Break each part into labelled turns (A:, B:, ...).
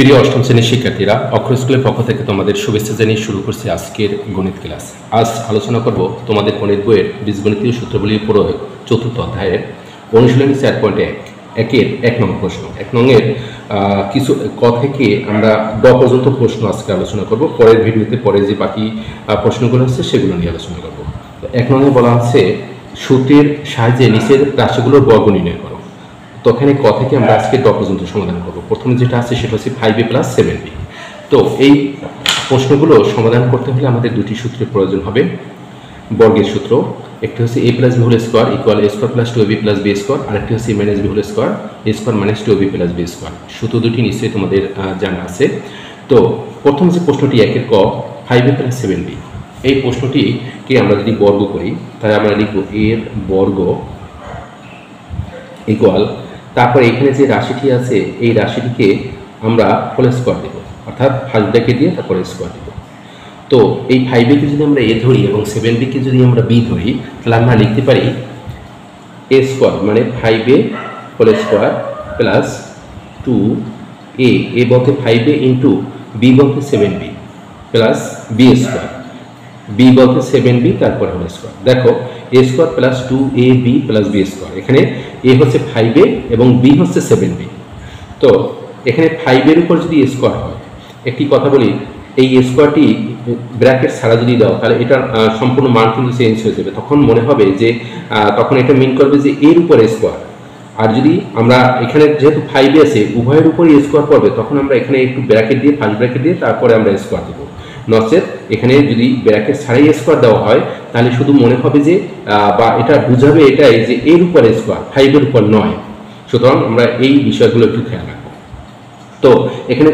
A: প্রিয় অষ্টম শ্রেণীর শিক্ষার্থীরা, অক্ষর স্কুলের পক্ষ থেকে তোমাদের শুভেচ্ছা জানিয়ে শুরু করছি আজকের গণিত ক্লাস। আজ আলোচনা করব তোমাদের গণিত বইয়ের বীজগণিতীয় সূত্রগুলির প্রয়োগ চতুর্থ অধ্যায়ের অনুশীলনী 4.1 1 নং প্রশ্ন। 1 নংয়ের কিছু ক থেকে আমরা ড পর্যন্ত প্রশ্ন আজকে আলোচনা করব। পরের ভিডিওতে পরে যে বাকি প্রশ্নগুলো আছে সেগুলো নিয়ে আলোচনা করব। 1 নংয়ে বলা আছে সূত্রের সাহায্যে নিচের রাশিগুলোর বর্গ নির্ণয় করো। তো এখানে ক থেকে আমরা আজকে ড পর্যন্ত সমাধান করব। প্রথমে যেটা আছে সেটা হচ্ছে 5a + 7b। তো এই প্রশ্নগুলো সমাধান করতে হলে আমাদের দুটি সূত্রের প্রয়োজন হবে, বর্গের সূত্র। একটি হচ্ছে a + b whole square equal a square + 2ab + b square, আর একটি হচ্ছে a - b whole square a square - 2ab + b square. সূত্র দুটি নিশ্চয়ই তোমাদের জানা আছে। তো প্রথম যে প্রশ্নটি 1-এর ক 5a + 7b, এই প্রশ্নটিকে আমরা যদি বর্গ করি তাহলে আমরা লিখব a এর বর্গ ইকুয়াল, তারপর এখানে যে রাশিটি আছে এই রাশিটিকে আমরা হোল স্কয়ার দেব, অর্থাৎ ফার্স্ট ব্র্যাকেট দিয়ে তারপরে স্কয়ার দেব। তো এই 5a কে যদি আমরা a ধরি এবং 7b কে যদি আমরা b ধরি তাহলে আমরা লিখতে পারি a স্কয়ার মানে 5a whole square plus 2a, a বলতে 5a ইন্টু b বলতে 7b plus b square, b বলতে 7b তারপরে হোল স্কয়ার। দেখো a square plus 2ab plus b square, এখানে a হচ্ছে 5a এবং b হচ্ছে 7b। তো এখানে 5 এর উপর যদি a স্কয়ার হয়, একটি কথা বলি, এই a স্কয়ারটি ব্র্যাকেট ছাড়া যদি দাও তাহলে এটার সম্পূর্ণ মান কিন্তু চেঞ্জ হয়ে যাবে। তখন মনে হবে যে তখন এটা মিন করবে যে এর উপর a স্কয়ার। আর যদি আমরা এখানে যেহেতু 5 আছে উভয়ের উপরই a স্কয়ার পড়বে, তখন আমরা এখানে একটু ব্র্যাকেট দিয়ে ফার্স্ট ব্র্যাকেট দিয়ে তারপরে আমরা স্কয়ার দেব। নচেত এখানে যদি ব্র্যাকেট ছাড়াই স্কয়ার দেওয়া হয় তাহলে শুধু মনে হবে যে বা এটা বুঝাবে এটাই যে এর উপর স্কয়ার, 5 এর উপর নয়। সুতরাং আমরা এই বিষয়গুলো একটু খেয়াল রাখবো। তো এখানে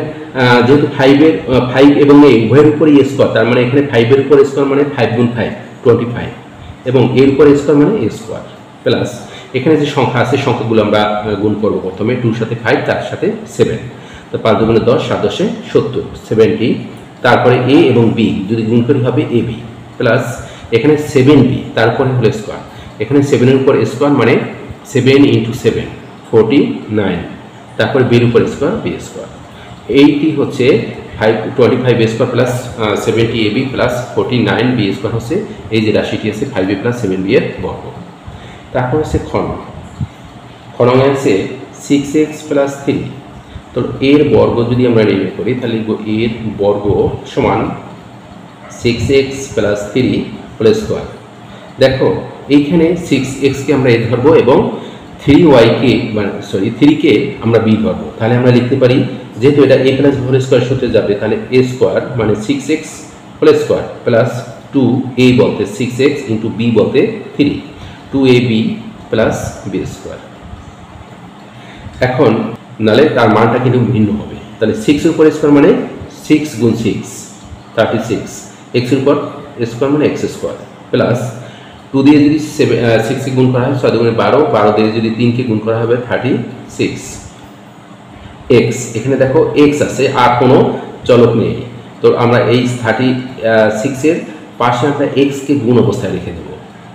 A: যেহেতু 5 এবং a উভয়ের উপরই স্কয়ার, তার মানে এখানে 5 এর উপর স্কয়ার মানে 5 গুণ 5 25, এবং এর উপর স্কয়ার মানে a স্কয়ার প্লাস এখানে যে সংখ্যা আছে সংখ্যাগুলো আমরা গুণ করব। প্রথমে 2 এর সাথে 5, তার সাথে 7, তো 5 × 10 7 × 10 70 70, তারপরে a এবং b যদি গুণ করি হবে ab প্লাস এখানে 7b তারপরে হোল স্কয়ার, এখানে 7 এর উপর স্কয়ার মানে 7 × 7 49, তারপরে b এর উপর স্কয়ার b স্কয়ার। এইটি হচ্ছে 25 a square plus 70ab plus 49 b square হচ্ছে এই যে রাশিটি আছে 5a + 7b এর বর্গ। তারপর হচ্ছে খনঙে আছে 6x + 3। তো এর বর্গ যদি আমরা নির্ণয় করি তাহলে লিখব এর বর্গ সমান 6x + 3 হোল স্কয়ার। দেখো এইখানে 6x কে আমরা a ধরবো এবং 3y কে মানে 3 কে আমরা b ধরবো। তাহলে আমরা লিখতে পারি যেহেতু এটা a + b হোল স্কয়ার সূত্রে যাবে তাহলে a স্কয়ার মানে 6x whole square plus 2a বলতে 6x ইন্টু b বলতে 3 2ab প্লাস b স্কয়ার। এখন নালে তার মানটা কিন্তু ভিন্ন হবে। তাহলে 6 এর উপর স্কয়ার মানে 6 গুণ 6 36, x এর উপর স্কয়ার মানে x স্কয়ার প্লাস 2 দিয়ে যদি 6 কে গুণ করা হয় 6 × 12, 12 দিয়ে যদি 3 কে গুণ করা হবে 36 x। এখানে দেখো x আছে আর কোনো চলক নেই, তো আমরা এই 36 এর পাশে আমরা x কে গুণ অবস্থায় রেখে দেব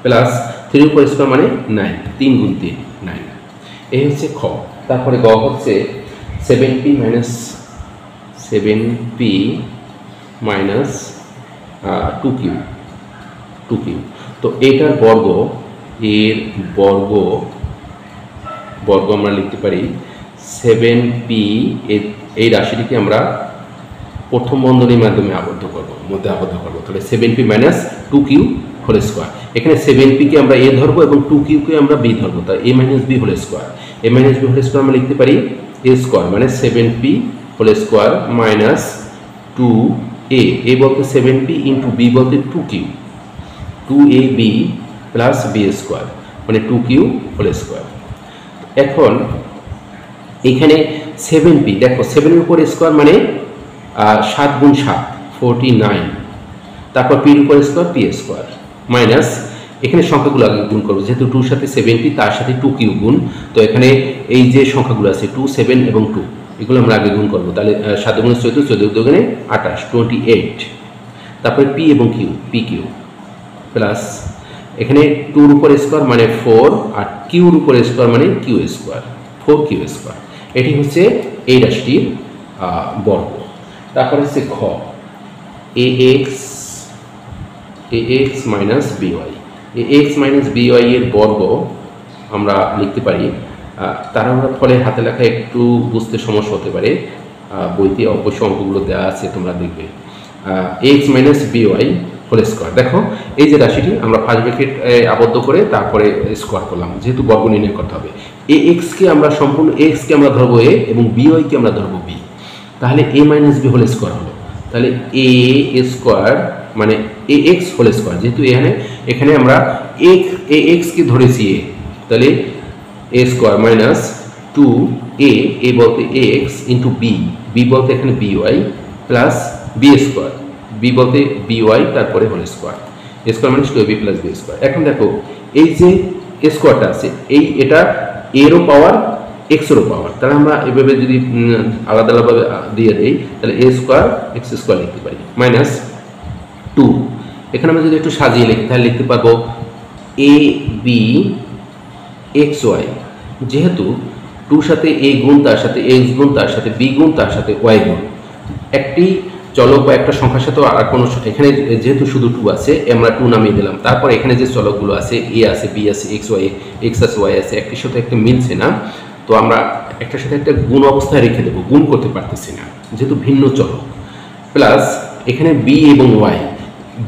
A: প্লাস 3 এর উপর স্কয়ার মানে 9 3 × 3 9। এই হচ্ছে খ। তারপরে গ হচ্ছে 7p - 2q। তো এটার বর্গ, এর বর্গ আমরা লিখতে পারি 7p, এই রাশিটিকে আমরা প্রথম বন্ধনীর মাধ্যমে আবদ্ধ করব। তাহলে 7p - 2q হোল স্কয়ার। এখানে 7p কে আমরা a ধরবো এবং 2q কে আমরা b ধরবো, তাই a - b whole square. a - b whole square আমরা লিখতে পারি a স্কয়ার মানে 7p whole square minus 2a, a বলতে 7p ইন্টু b বলতে 2q 2ab plus b square মানে 2q হোল স্কয়ার। এখন এখানে 7p দেখো 7 এর উপর স্কয়ার মানে 7 গুণ 7 49, তারপর p এর উপর স্কয়ার p স্কয়ার মাইনাস এখানে সংখ্যাগুলো আগে গুণ করবো, যেহেতু 2 এর সাথে 7p তার সাথে 2q গুণ। তো এখানে এই যে সংখ্যাগুলো আছে 2 7 এবং 2 এগুলো আমরা আগে গুণ করবো। তাহলে 7 × 14 14 × 28 28, তারপরে p এবং q pq প্লাস এখানে 2 এর উপর স্কয়ার মানে 4 আর q এর উপর স্কয়ার মানে q স্কয়ার 4q স্কয়ার। এটি হচ্ছে এই রাশিটির বর্গ। তারপরে হচ্ছে ঘ ax minus by, ax minus by এর বর্গ আমরা লিখতে পারি। তারা আমরা ফলে হাতে লেখা একটু বুঝতে সমস্যা হতে পারে, বইতে অবশ্যই অঙ্কগুলো দেওয়া আছে, তোমরা দেখবে। X minus b y whole square. দেখো এই যে রাশিটি আমরা ফার্স্ট ব্র্যাকেট আবদ্ধ করে তারপরে স্কোয়ার করলাম, যেহেতু বর্গ নির্ণয় করতে হবে। এ এক্সকে আমরা সম্পূর্ণ এক্সকে আমরা ধরবো এ এবং বিওয়াইকে আমরা ধরবো বি, তাহলে এ মাইনাস বি হোল স্কোয়ার হলো। তাহলে এ স্কোয়ার মানে এ এক্স হোল স্কোয়ার, যেহেতু এখানে আমরা এ এক্সকে ধরেছি এ, তাহলে a square minus 2a, a বলতে a x into b, b বলতে এখানে b y plus b square, b বলতে বিওয়াই তারপরে whole square, a square minus 2ab plus b square. এখন দেখো এই যে স্কোয়ারটা আছে এটা এরও পাওয়ার এক্সেরও পাওয়ার, তাহলে আমরা এভাবে যদি আলাদা আলাদাভাবে দিয়ে দিই তাহলে এ স্কোয়ার এক্স স্কোয়ার লিখতে পারি মাইনাস 2। এখানে আমরা যদি একটু সাজিয়ে লিখি তাহলে লিখতে পারবো এ বি এক্স ওয়াই, যেহেতু 2 সাথে এ গুণ তার সাথে এক্স গুণ তার সাথে বি গুণ তার সাথে ওয়াই গুণ, একটি চলক বা একটা সংখ্যার সাথে আর কোনো, এখানে যেহেতু শুধু 2 আছে আমরা 2 নামিয়ে দিলাম। তারপর এখানে যে চলকগুলো আছে এ আছে বি আছে এক্স আছে ওয়াই আছে, একটির সাথে একটা মিলছে না, তো আমরা একটার সাথে একটা গুণ অবস্থায় রেখে দেবো, গুণ করতে পারতেছি না যেহেতু ভিন্ন চলক। প্লাস এখানে বি এবং ওয়াই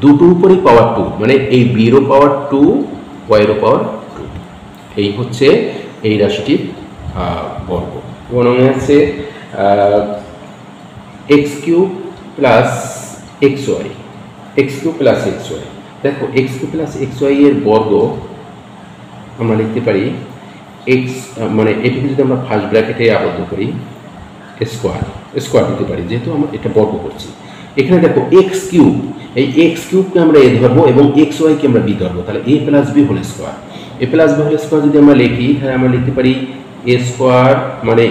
A: দুটোর উপরই পাওয়ার 2, মানে এই বিরও পাওয়ার 2 ওয়াইয়েরও পাওয়ার 2। এই হচ্ছে এই রাশিটির বর্গ। এবং মনে আছে x cube plus x y, x cube plus x y. দেখো x cube plus x y এর বর্গ আমরা লিখতে পারি এক্স, মানে এটিকে যদি আমরা ফার্স্ট ব্র্যাকেটে আবদ্ধ করি স্কোয়ার দিতে পারি, যেহেতু আমরা এটা বর্গ করছি। এখানে দেখো এক্স কিউব, এই এক্স কিউবকে আমরা এ ধরবো এবং এক্স ওয়াইকে আমরা বি ধরবো, তাহলে এ প্লাস বি হোল স্কোয়ার। এ প্লাস বি হোল স্কোয়ার যদি আমরা লিখি তাহলে আমরা লিখতে পারি এ স্কোয়ার মানে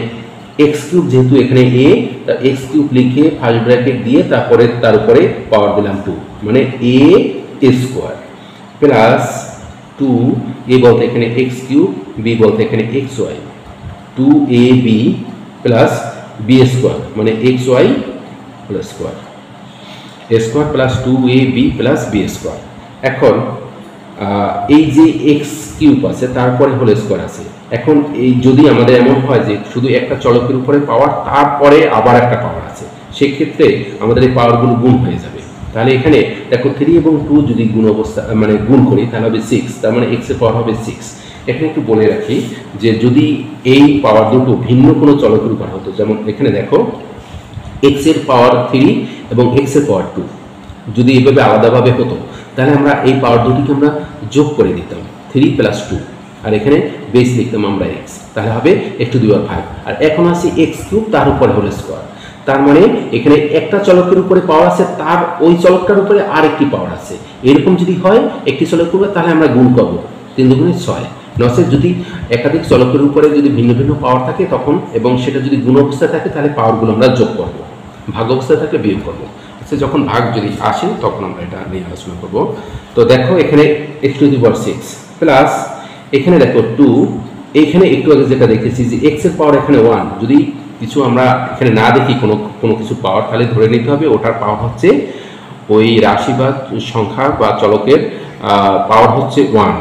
A: এক্স কিউব, যেহেতু এখানে এ, তা এক্স কিউব লিখে ফার্স্ট ব্র্যাকেট দিয়ে তারপরে তার উপরে পাওয়ার দিলাম 2, মানে এ স্কোয়ার প্লাস 2, এ বলতে এখানে এক্স কিউব, বি বলতে এখানে x y, 2ab plus b square মানে x y whole square, a square plus 2ab plus b square. এখন এই যে এক্স কিউব আছে তারপরে হোল স্কোয়ার আছে, এখন এই যদি আমাদের এমন হয় যে শুধু একটা চলকের উপরে পাওয়ার তারপরে আবার একটা পাওয়ার আছে, সেক্ষেত্রে আমাদের এই পাওয়ারগুলো গুণ হয়ে যাবে। তাহলে এখানে দেখো 3 এবং 2 যদি গুণ অবস্থা মানে গুণ করি তাহলে হবে 6, তার মানে এক্স এর পাওয়ার হবে 6। এখানে একটু বলে রাখি যে যদি এই পাওয়ার দুটো ভিন্ন কোনো চলকের উপর হতো, যেমন এখানে দেখো এক্স এর পাওয়ার 3 এবং এক্স এর পাওয়ার 2 যদি এভাবে আলাদাভাবে হতো তাহলে আমরা এই পাওয়ার দুটিকে আমরা যোগ করে দিতাম 3 প্লাস 2, আর এখানে বেস লিখতাম আমরা এক্স, তাহলে হবে x টু দি পাওয়ার 5। আর এখন আছে এক্স কিউব তার উপরে হোল স্কোয়ার, তার মানে এখানে একটা চলকের উপরে পাওয়ার আছে, তার ওই চলকটার উপরে আরেকটি পাওয়ার আছে। এরকম যদি হয় একটি চলকের উপরে তাহলে আমরা গুণ করবো 3 দুগুণে 6, নচেত যদি একাধিক চলকের উপরে যদি ভিন্ন ভিন্ন পাওয়ার থাকে তখন এবং সেটা যদি গুণ অবস্থায় থাকে তাহলে পাওয়ারগুলো আমরা যোগ করবো, ভাগ অবস্থায় থাকলে বিয়োগ করবো। আচ্ছা, যখন ভাগ যদি আসে তখন আমরা এটা নিয়ে আলোচনা করবো। তো দেখো এখানে x two the power 6 plus এখানে দেখো 2, এইখানে একটু আগে যেটা দেখেছি যে x এর পাওয়ার এখানে 1, যদি কিছু আমরা এখানে না দেখি কোনো কিছু পাওয়ার তাহলে ধরে নিতে হবে ওটার পাওয়ার হচ্ছে ওই রাশি বা সংখ্যা বা চলকের পাওয়ার হচ্ছে 1,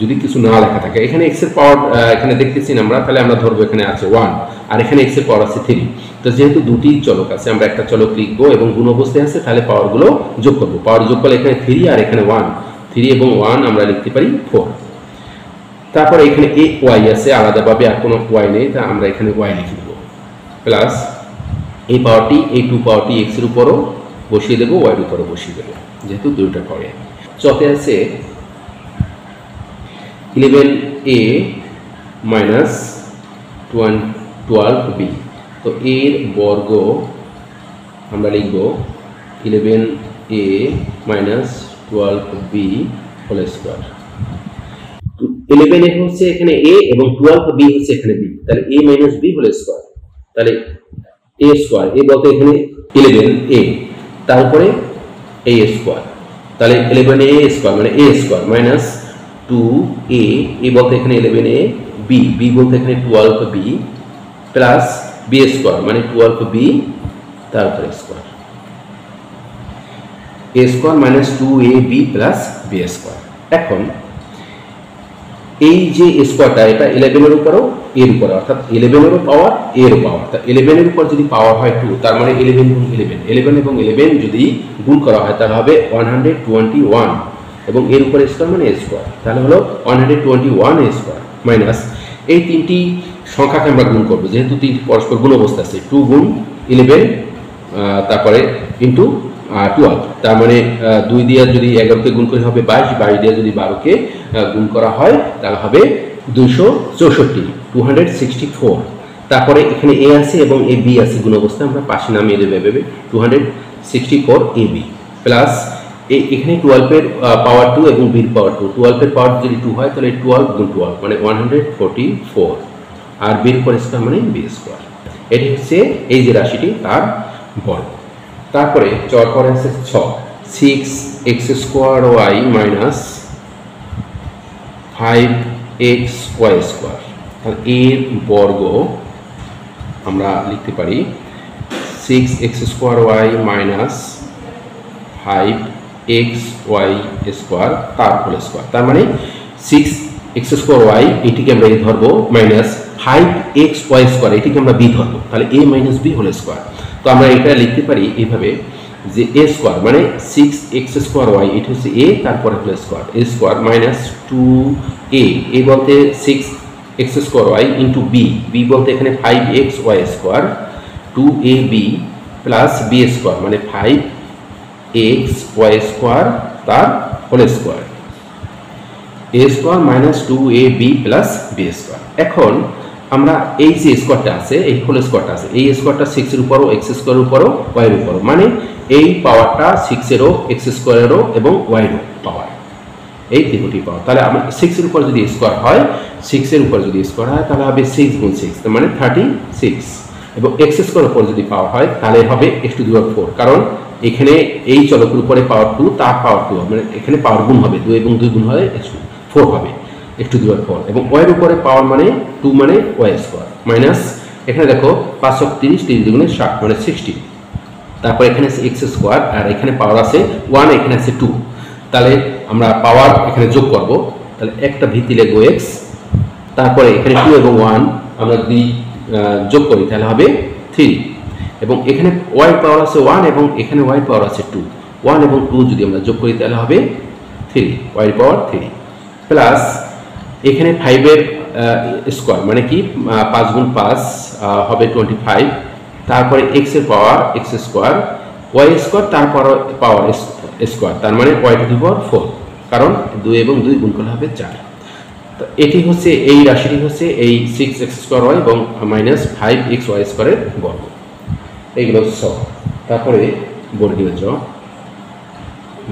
A: যদি কিছু না লেখা থাকে। এখানে x এর পাওয়ার এখানে দেখতেছি না আমরা, তাহলে আমরা ধরবো এখানে আছে 1 আর এখানে x এর পাওয়ার আছে 3। তো যেহেতু দুটি চলক আছে আমরা একটা চলক লিখবো এবং গুণ অবস্থায় আছে, তাহলে পাওয়ারগুলো যোগ করবো। পাওয়ার যোগ করলে এখানে 3 আর এখানে 1, 3 এবং 1 আমরা লিখতে পারি 4। তারপরে এখানে এ ওয়াই আছে আলাদাভাবে, আর কোনো ওয়াই নেই, তা আমরা এখানে ওয়াই লিখে দেবো প্লাস এই পাওয়ারটি এই 2 পাওয়ারটি এক্স এর উপরও বসিয়ে দেবো, ওয়াইয়ের উপরও বসিয়ে দেবো, যেহেতু দুইটা পাওয়ার। চতে আছে 11a মাইনাস 12b, তো এর বর্গ আমরা লিখব 11a minus 12b whole square. 11a হচ্ছে এখানে a এবং 12b হচ্ছে এখানে b, তাহলে a minus b whole square, তাহলে a স্কোয়ার, a বলতে এখানে 11a তারপরে a স্কোয়ার, তাহলে 11a স্কোয়ার মানে a square minus 2a, a বলতে এখানে 11a, b বলতে এখানে 12b প্লাস b স্কোয়ার মানে 12b তার উপরে square, a square minus 2ab plus b square. এখন এই যে স্কোয়ারটা এটা 11 এর উপরও এর উপরে, অর্থাৎ 11 এরও পাওয়ার এরও পাওয়ার, অর্থাৎ 11 এর উপর যদি পাওয়ার হয় 2, তার মানে 11 গুণ 11 এবং 11 যদি গুণ করা হয় তাহলে হবে 121, এবং এর উপরে স্কোয়ার মানে এ স্কোয়ার, তাহলে হলো 121 এ স্কোয়ার মাইনাস এই তিনটি সংখ্যাকে আমরা গুণ করবো, যেহেতু তিনটি পরস্পর গুণ অবস্থা আছে, 2 গুণ 11 তারপরে ইন্টু 12, তার মানে 2 দিয়ে যদি 11কে গুণ করে হবে 22, 22 দিয়ে যদি 12কে গুণ করা হয় তাহলে হবে 264, 264। তারপরে এখানে এ আছে এবং এ বি আছে গুণ অবস্থায়, আমরা পাশে নামিয়ে দেবে 264 এ বি প্লাস এখানে 12 এর পাওয়ার 2 এবং বির পাওয়ার 2, 12 এর পাওয়ার যদি 2 হয় তাহলে 12 গুণ 12 মানে 144, আর বির উপর স্কোয়ার মানে বি স্কোয়ার। এটি হচ্ছে এই যে রাশিটি তার বর্গ। তারপরে চর পরে আছে 6x square y minus 5xy square, তাহলে এর বর্গ আমরা লিখতে পারি 6x square y minus 5xy square তার হোল স্কোয়ার, তার মানে 6x স্কোয়ার ওয়াই এটিকে আমরা এ ধরবো মাইনাস 5xy স্কোয়ার এটিকে আমরা বি ধরবো, তাহলে a minus b whole square. তো আমরা এটা লিখতে পারি এইভাবে যে এ স্কোয়ার মানে 6x স্কোয়ার ওয়াই এটি হচ্ছে এ, তারপরে whole square a square minus 2a, a বলতে 6x square y into b, b বলতে এখানে 5xy square 2ab plus b square মানে 5xy স্কোয়ার তার whole square, a square minus 2ab plus b square. এখন আমরা এই যে স্কোয়ারটা আছে এই হোল স্কোয়ারটা আছে, এই স্কোয়ারটা 6 এর উপরও এক্স স্কোয়ারের উপরও ওয়াই এর উপরও, মানে এই পাওয়ারটা 6 এরও এক্স স্কোয়ারেরও এবং ওয়াই এরও পাওয়ার, এই তিনটি পাওয়ার। তাহলে আমরা 6 এর উপর যদি স্কোয়ার হয়, 6 এর উপর যদি স্কোয়ার হয় তাহলে হবে 6 গুণ 6 তার মানে 36, এবং এক্স স্কোয়ারের উপর যদি পাওয়ার হয় তাহলে হবে x⁴, কারণ এখানে এই চলকের উপরে পাওয়ার 2 তার পাওয়ার 2 মানে এখানে পাওয়ার গুণ হবে 2 এবং 2 গুণ হয় x⁴ হবে x⁴, এবং y এর উপরে পাওয়ার মানে 2 মানে y স্কোয়ার মাইনাস এখানে দেখো 5 30 30 দুগুণে 60 মানে 60, তারপর এখানে আছে x স্কোয়ার আর এখানে পাওয়ার আছে 1, এখানে আছে 2, তাহলে আমরা পাওয়ার এখানে যোগ করব, তাহলে একটা ভিত্তি লিখব x, তারপরে এখানে 2 এবং 1 আমরা যদি যোগ করি তাহলে হবে 3, এবং এখানে y পাওয়ার আছে 1 এবং এখানে y পাওয়ার আছে 2, 1 এবং 2 যদি আমরা যোগ করি তাহলে হবে 3, y পাওয়ার 3 প্লাস এখানে 5 এর স্কোয়ার মানে কি 5 গুণ 5 হবে 25, তারপরে x এর পাওয়ার x স্কোয়ার y স্কোয়ার তারপর পাওয়ার স্কোয়ার, তার মানে y⁴, কারণ 2 এবং 2 গুণ করলে হবে 4। তো এটি হচ্ছে এই রাশিটি হচ্ছে এই 6x স্কোয়ার ওয়াই এবং মাইনাস 5xy স্কোয়ারের বর্গ, এইগুলো সব। তারপরে বর্গীয় জ,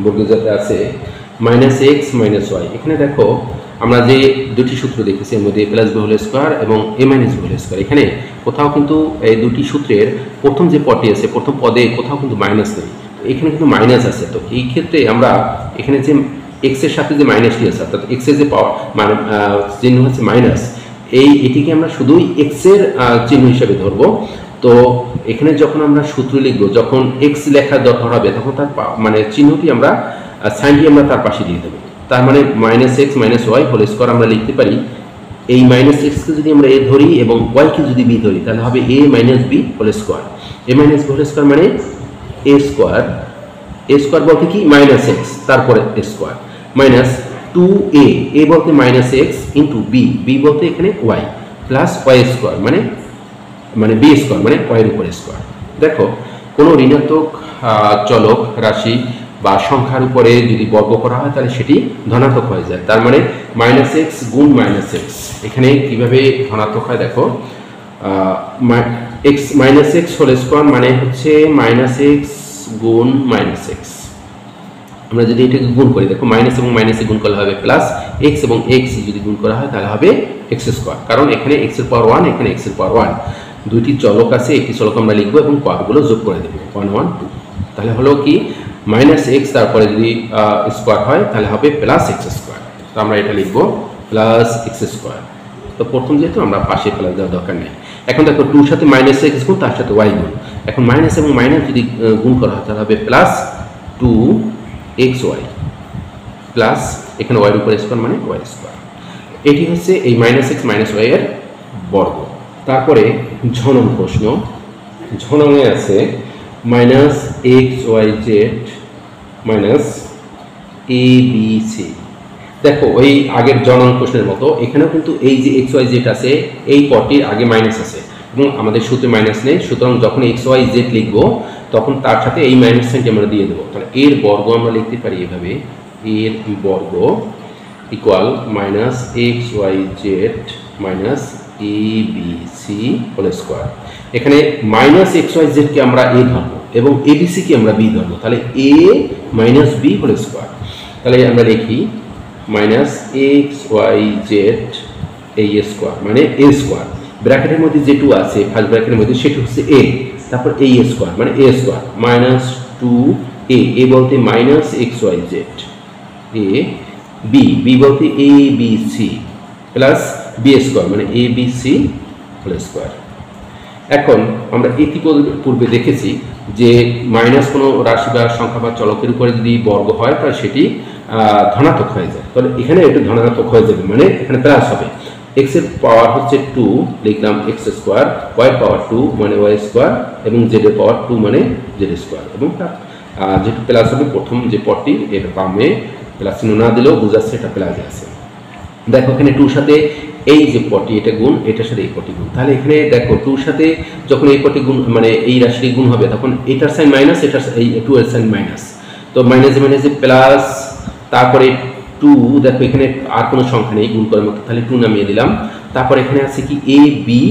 A: বর্গীয় জতে আছে -x -y, এখানে দেখো আমরা যে দুটি সূত্র দেখেছি এর মধ্যে a plus b whole square এবং a minus b whole square, এখানে কোথাও কিন্তু এই দুটি সূত্রের প্রথম যে পদটি আছে প্রথম পদে কোথাও কিন্তু মাইনাস নেই, এখানে কিন্তু মাইনাস আছে। তো এই ক্ষেত্রে আমরা এখানে যে x এর সাথে যে মাইনাসটি আছে অর্থাৎ x এর যে পাওয়ার মানে চিহ্ন হচ্ছে মাইনাস, এটিকে আমরা শুধুই x এর চিহ্ন হিসেবে ধরবো। তো এখানে যখন আমরা সূত্র লিখবো, যখন x লেখার দরকার হবে তখন তার মানে চিহ্নটি আমরা সাইনটি আমরা তার পাশে দিয়ে দেবো, তার মানে -x -y হোল স্কোয়ার আমরা লিখতে পারি এই -x কে যদি আমরা a ধরি এবং y কে যদি b ধরি তাহলে হবে a minus b whole square, a minus b whole square মানে a স্কোয়ার, a স্কোয়ার বলতে কি -x তারপরে স্কোয়ার মাইনাস 2a, a বলতে -x ইন্টু b, b বলতে এখানে y প্লাস y স্কোয়ার মানে b স্কোয়ার মানে y এর উপর স্কোয়ার। দেখো কোনো ঋণাত্মক চলক রাশি বা সংখ্যার উপরে যদি বর্গ করা হয় তাহলে সেটি ধনাত্মক হয়ে যায়, তার মানে -x গুণ -x, এখানে কিভাবে ধনাত্মক হয় দেখো x হোল স্কোয়ার মানে হচ্ছে -x গুণ -x, আমরা যদি এটাকে গুণ করি দেখো মাইনাস এবং মাইনাসে গুণ করলে হবে প্লাস, x এবং x যদি গুণ করা হয় তাহলে হবে x স্কোয়ার, কারণ এখানে x এর পাওয়ার 1 এখানে x এর পাওয়ার 1, দুইটি চলক আছে একটি চলক আমরা লিখবো এবং পাওয়ারগুলো যোগ করে দেবো 1 1 2, তাহলে হলো কি -x তারপরে যদি স্কোয়ার হয় তাহলে হবে প্লাস x স্কোয়ার, তো আমরা এটা লিখবো প্লাস x স্কোয়ার। তো প্রথম যেহেতু আমরা পাশে প্লাস দেওয়ার দরকার নেই, এখন দেখো 2 সাথে মাইনাস এক্স গুণ, তার সাথে ওয়াই গুণ। এখন মাইনাস এবং মাইনাস যদি গুণ করা হয় তাহলে হবে প্লাস 2xy প্লাস এখানে ওয়াই এর উপর স্কয়ার মানে ওয়াই স্কয়ার। এটি হচ্ছে এই মাইনাস এক্স মাইনাস ওয়াই এর বর্গ। তারপরে ঝ নং প্রশ্ন, ঝ নংয়ে আছে minus x y z minus a b c. দেখো ওই আগের জ নং প্রশ্নের মতো এখানেও কিন্তু এই যে এক্স ওয়াই জেড আছে এই পদটির আগে মাইনাস আছে এবং আমাদের সূত্রে মাইনাস নেই, সুতরাং যখন এক্স ওয়াই জেড লিখবো তখন তার সাথে এই মাইনাস সাইনটি আমরা দিয়ে দেবো। তাহলে এর বর্গ আমরা লিখতে পারি এভাবে, এর বর্গ equal minus x y z minus a b c whole square. এখানে মাইনাস এক্স ওয়াই জেডকে আমরা এ ধরবো এবং এ বি সিকে আমরা বি ধরবো, তাহলে এ মাইনাস বি হোল স্কোয়ার। তাহলে আমরা লিখি মাইনাস এক্স ওয়াই জেড এ স্কোয়ার মানে এ স্কোয়ার, ব্র্যাকেটের মধ্যে যে 2 আছে ফার্স্ট ব্র্যাকেটের মধ্যে সেটা হচ্ছে এ, তারপর এ স্কোয়ার মানে এ স্কোয়ার মাইনাস 2a, এ বলতে minus x y z, a b, b বলতে a b c plus b square মানে a b c whole square. এখন আমরা ইতিপূর্বে দেখেছি যে মাইনাস কোনো রাশি বা সংখ্যা বা চলকের উপরে যদি বর্গ হয় তাহলে সেটি ধনাত্মক হয়ে যায়। তাহলে এখানে একটু ধনাত্মক হয়ে যাবে মানে এখানে প্লাস হবে। এক্স এর পাওয়ার হচ্ছে 2, লিখলাম এক্স স্কোয়ার, ওয়াই পাওয়ার 2 মানে ওয়াই স্কোয়ার এবং জেড এর পাওয়ার 2 মানে জেড স্কোয়ার। এবং যেহেতু প্লাস হবে প্রথম যে পদটি এর বামে প্লাস চিহ্ন না দিলেও বোঝাচ্ছে এটা প্লাস আছে। দেখো এখানে 2 সাথে এই যে পদটি এটা গুণ, এটার সাথে এই পদটি গুণ, তাহলে এখানে দেখো 2 সাথে যখন এই পদটি গুণ মানে এই রাশিটি গুণ হবে তখন এটার সাইন মাইনাস, এটার এই 2 এর সাইন মাইনাস, তো মাইনাসে মাইনাসে প্লাস, তারপরে 2 দেখো এখানে আর কোনো সংখ্যা নেই গুণ করার মতো, তাহলে 2 নামিয়ে দিলাম। তারপর এখানে আছে কি a b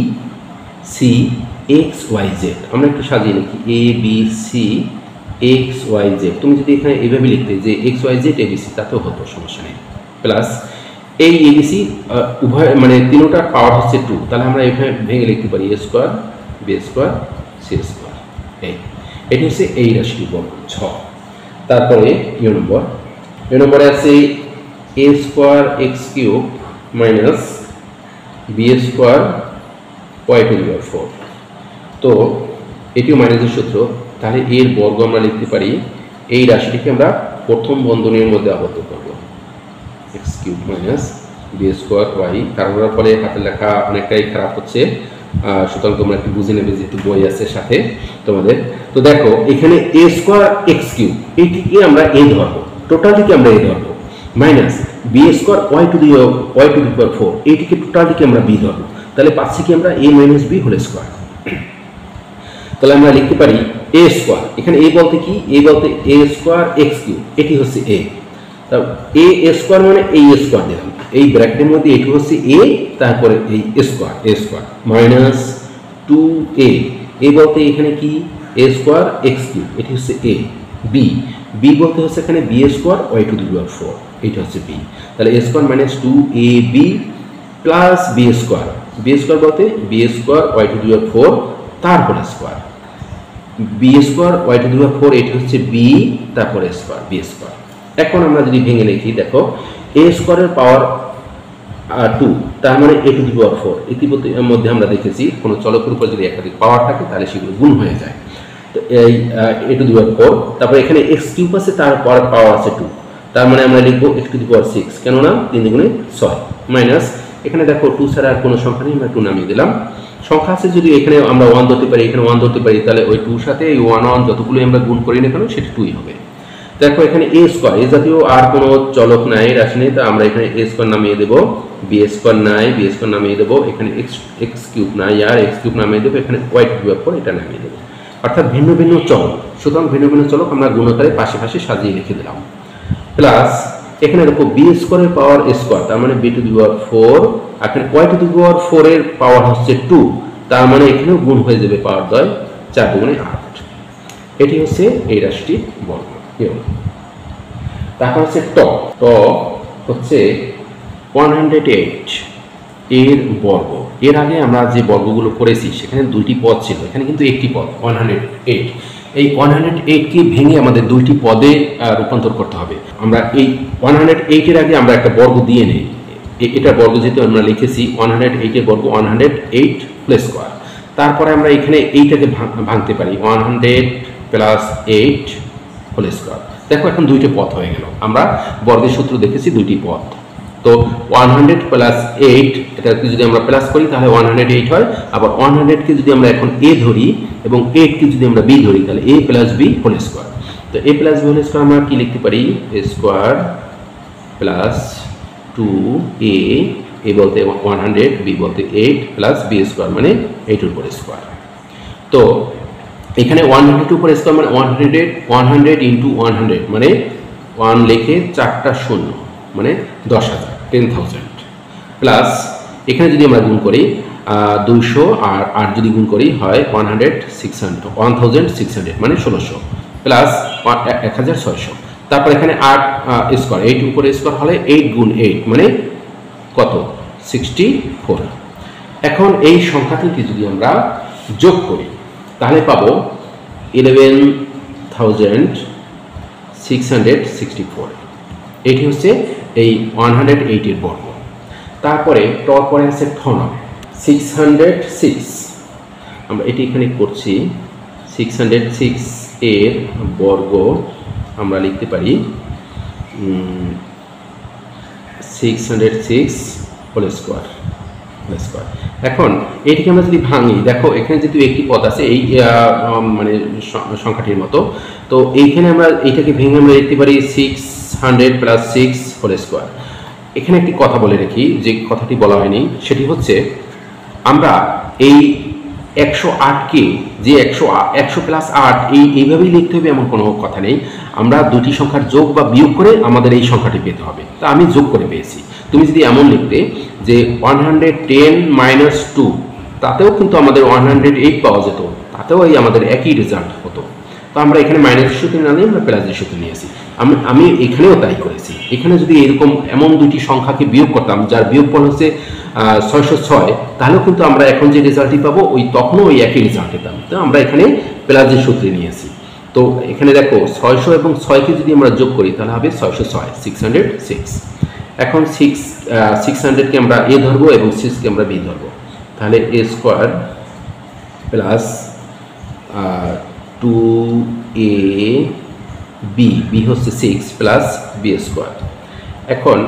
A: c x y z, আমরা একটু সাজিয়ে লিখি a b c x y z. তুমি যদি এখানে এইভাবে লিখতে যে x y z a b c তাতেও হতো, সমস্যা নেই। প্লাস এই এ বি সি উভয় মানে তিনটার পাওয়ার হচ্ছে 2, তাহলে আমরা এখানে ভেঙে লিখতে পারি a square b square c square. এটি হচ্ছে এই রাশিটির বর্গ 6। তারপরে ইউ নম্বরে আছে a square x cube minus b square y to the power 4। তো এটিও মাইনাসের সূত্র, তাহলে এর বর্গ আমরা লিখতে পারি, এই রাশিটিকে আমরা প্রথম বন্ধনীর মধ্যে আবদ্ধ করব, x cube minus b square y. কারণ ফলে হাতের লেখা অনেকটাই খারাপ হচ্ছে, সুতরাং তোমরা একটু বুঝে নেবে যেহেতু বই আছে সাথে তোমাদের। তো দেখো এখানে এ স্কোয়ার এক্স কিউব এইটিকে আমরা এ ধরবো, টোটালটিকে আমরা এ ধরবো, minus b square y to the power 4 এইটিকে টোটালটিকে আমরা বি ধরবো, তাহলে পাচ্ছি কি আমরা এ মাইনাস বি হোল স্কোয়ার। তাহলে আমরা লিখতে পারি এ স্কোয়ার, এখানে এ বলতে কি, এ বলতে এ স্কোয়ার এক্স কিউব, এটি হচ্ছে এ, এ স্কোয়ার মানে এই স্কোয়ার দিলাম, এই ব্র্যাকেটের মধ্যে এটি হচ্ছে এ, তারপরে এই square a square minus 2a, a বলতে এখানে কি এ স্কোয়ার এক্স কিউব, এটি হচ্ছে এ, বি, বি বলতে হচ্ছে এখানে b square y to the power 4, এইটা হচ্ছে বি। তাহলে a square minus 2ab plus b square, b square বলতে b square y to the power 4 তার whole square, b square y to the power 4 এটি হচ্ছে বি, তারপরে square b square. এখন আমরা যদি ভেঙে লিখি দেখো এ স্কোয়ারের পাওয়ার 2 তার মানে এ টু দি পাওয়ার 4, ইতিমধ্যে মধ্যে আমরা দেখেছি কোনো চলকের উপর যদি একাধিক পাওয়ার থাকে তাহলে সেগুলো গুণ হয়ে যায়। তো এই এ টু দি পাওয়ার 4, তারপরে এখানে এক্স কিউব আছে তার পাওয়ার আছে 2, তার মানে আমরা লিখবো এক্স টু দি পাওয়ার 6, কেননা 3 গুণে 6 মাইনাস এখানে দেখো 2 ছাড়া আর কোনো সংখ্যা নেই, আমরা 2 নামিয়ে দিলাম। সংখ্যা আছে যদি এখানে আমরা 1 ধরতে পারি, এখানে 1 ধরতে পারি, তাহলে ওই 2 সাথে এই 1 যতগুলো আমরা গুণ করি না কেন সেটা 2ই হবে। দেখো এখানে এ স্কোয়ার, এ জাতীয় আর কোনো চলক নাই রাশি নেই, তো আমরা এখানে এ স্কোয়ার নামিয়ে দেবো, বি স্কোয়ার নাই বি স্কোয়ার নামিয়ে দেবো, এখানে এক্স কিউব নাই আর এক্স কিউব নামিয়ে দেবো, এখানে ওয়াই টু দি পাওয়ার 4 এটা নামিয়ে দেবো, অর্থাৎ ভিন্ন ভিন্ন চলক, সুতরাং ভিন্ন ভিন্ন চলক আমরা গুণকারে পাশে পাশে সাজিয়ে লিখে দিলাম। প্লাস এখানে দেখো বি স্কোয়ারের পাওয়ার স্কোয়ার তার মানে বি টু দি পাওয়ার 4, এখানে ওয়াই টু দি পাওয়ার 4 এর পাওয়ার হচ্ছে 2, তার মানে এখানেও গুণ হয়ে যাবে পাওয়ার 2, 4 গুণে 8। এটি হচ্ছে এই রাশিটির বর্গ। তারপর হচ্ছে ট হচ্ছে 108 এর বর্গ। এর আগে আমরা যে বর্গগুলো করেছি সেখানে 2টি পদ ছিল, এখানে কিন্তু একটি পদ 108। এই 108কে ভেঙে আমাদের 2টি পদে রূপান্তর করতে হবে। আমরা এই 108 এর আগে আমরা একটা বর্গ দিয়ে নেই, এটা বর্গ যেহেতু আমরা লিখেছি 108 এর বর্গ 108 হোল স্কোয়ার, তারপরে আমরা এখানে এইটাকে ভাঙতে পারি 100 প্লাস 8 হোল স্কোয়ার। দেখো এখন দুইটি পথ হয়ে গেল, আমরা বর্গের সূত্র দেখেছি দুইটি পথ। তো 100 প্লাস 8 এটাকে যদি আমরা প্লাস করি তাহলে 108 হয়। আবার 100কে যদি আমরা এখন a ধরি এবং 8কে যদি আমরা b ধরি তাহলে a plus b whole square. তো a plus b whole square আমরা কি লিখতে পারি, a square plus 2a, a বলতে 100, b বলতে 8 প্লাস b স্কোয়ার মানে 8 এর উপর স্কোয়ার। তো এখানে 100 উপর স্কোয়ার মানে 100 ইন্টু 100 মানে 1 লিখে 4টা শূন্য মানে 10,000 10,000 প্লাস এখানে যদি আমরা গুণ করি 200 আর 8 যদি গুণ করি হয় 1600 মানে 1600 প্লাস 1600। তারপর এখানে 8 স্কোয়ার 8 উপরে স্কোয়ার হলে 8 গুণ 8 মানে কত 64। এখন এই সংখ্যাটিকে যদি আমরা যোগ করি তাহলে পাবো 11,664। এটি হচ্ছে এই 108 এর বর্গ। তারপরে পরে আছে ঠ নং 606, আমরা এটি এখানে করছি 606 এর বর্গ আমরা লিখতে পারি 606 হোল স্কোয়ার। এখন এটিকে আমরা যদি ভাঙি, দেখো এখানে যেহেতু একটি পদ আছে এই মানে সংখ্যাটির মতো, তো এইখানে আমরা এইটাকে ভেঙে আমরা লিখতে পারি 600 প্লাস 6 হোল স্কোয়ার। এখানে একটি কথা বলে রাখি, যে কথাটি বলা হয়নি, সেটি হচ্ছে আমরা এই 108কে যে 100 প্লাস 8 এইভাবেই লিখতে হবে এমন কোনো কথা নেই। আমরা দুটি সংখ্যার যোগ বা বিয়োগ করে আমাদের এই সংখ্যাটি পেতে হবে। তা আমি যোগ করে পেয়েছি। তুমি যদি এমন লিখতে যে 110 মাইনাস 2, তাতেও কিন্তু আমাদের 108 পাওয়া যেত, তাতেও এই আমাদের একই রেজাল্ট হতো। তো আমরা এখানে মাইনাসের সূত্র না নিয়ে আমরা প্লাসের সূত্র নিয়েছি। আমি এখানেও তাই করেছি। এখানে যদি এরকম এমন দুটি সংখ্যাকে বিয়োগ করতাম যার বিয়োগফল হচ্ছে 606, তাহলেও কিন্তু আমরা এখন যে রেজাল্টটি পাবো তখনও ওই একই রেজাল্ট পেতাম। তো আমরা এখানে প্লাসের সূত্রে নিয়েছি। তো এখানে দেখো 600 এবং 6কে যদি আমরা যোগ করি তাহলে হবে 606 606। এখন 600কে আমরা a ধরবো এবং 6কে আমরা b ধরবো, তাহলে a স্কোয়ার প্লাস 2ab হচ্ছে 6 প্লাস b স্কোয়ার। এখন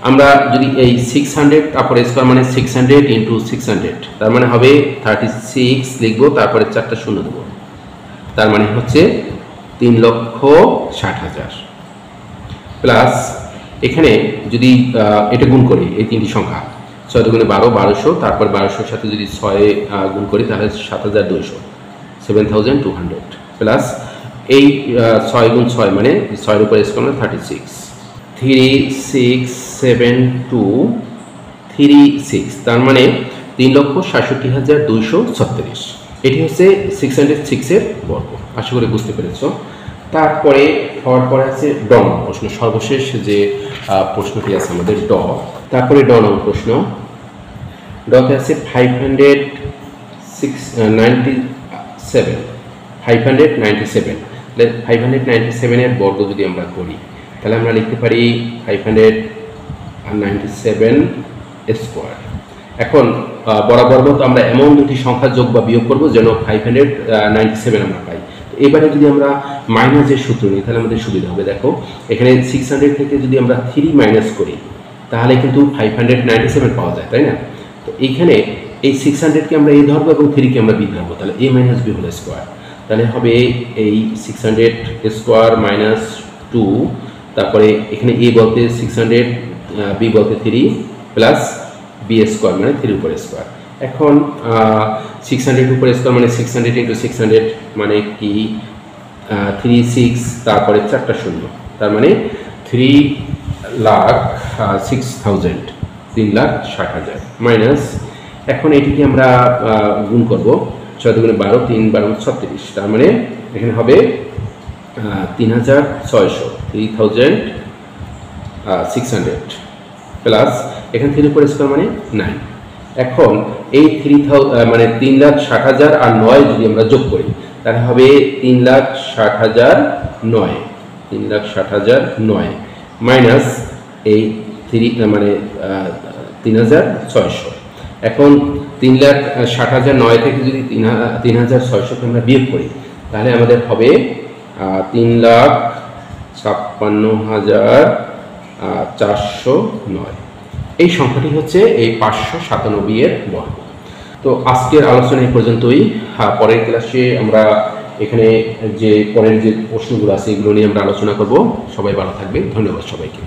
A: আমরা যদি এই 600 তারপরে স্কোয়ার মানে 600 ইন্টু 600, তার মানে হবে 36 লিখবো, তারপরে 4টা শূন্য দেবো, তার মানে হচ্ছে 3,60,000 প্লাস এখানে যদি এটা গুণ করি এই তিনটি সংখ্যা 6 দুগুণে 12 1200, তারপর 1200 সাথে যদি 6 গুণ করি তাহলে 7,200 7,200 প্লাস এই 6 গুণ 6 মানে 6 এর উপর স্কোয়ার মানে 36 367236, তার মানে 3,67,236। এটি হচ্ছে 606 এর বর্গ। আশা করি বুঝতে পেরেছ। তারপরে হওয়ার পরে আছে ড নং প্রশ্ন, সর্বশেষ যে প্রশ্নটি আছে আমাদের ড। তারপরে ড নং প্রশ্ন, ডতে আছে 597 এর বর্গ যদি আমরা করি তাহলে আমরা লিখতে পারি 597 স্কোয়ার। এখন বরাবর মতো আমরা এমন দুটি সংখ্যা যোগ বা বিয়োগ করবো যেন 597 আমরা পাই। এবারে যদি আমরা মাইনাসের সূত্র নিই তাহলে আমাদের সুবিধা হবে। দেখো এখানে 600 থেকে যদি আমরা 3 মাইনাস করি তাহলে কিন্তু 597 পাওয়া যায়, তাই না? তো এইখানে এই 600কে আমরা a ধরবো এবং 3কে আমরা b ধরবো, তাহলে a minus b whole square. তাহলে হবে এই 600 স্কোয়ার মাইনাস 2, তারপরে এখানে a বলতে 600 b বলতে 3 প্লাস b স্কোয়ার মানে 3 উপর স্কোয়ার। এখন 600 উপর স্কোয়ার মানে 600 ইন্টু 600 মানে কি 36, তারপরে 4টা শূন্য, তার মানে 3,60,000 3,60,000 মাইনাস এখন এটিকে আমরা গুণ করব 6 দুগুণে 12 3 12 36, তার মানে এখানে হবে 3,600 প্লাস এখানে 3 উপর স্কোয়ার মানে 9। এখন এই 3,000 মানে 3,60,000 আর 9 যদি আমরা যোগ করি তাহলে হবে 3,60,009 মাইনাস এই 3 মানে 3,600। এখন 3,60,009 থেকে যদি 3,600 আমরা বিয়োগ করি তাহলে আমাদের হবে 3,56,409। এই সংখ্যাটি হচ্ছে এই 597 এর বর্গ। তো আজকের আলোচনা এই পর্যন্তই। পরের ক্লাসে আমরা এখানে যে পরের যে প্রশ্নগুলো আছে এগুলো নিয়ে আমরা আলোচনা করব। সবাই ভালো থাকবেন, ধন্যবাদ সবাইকে।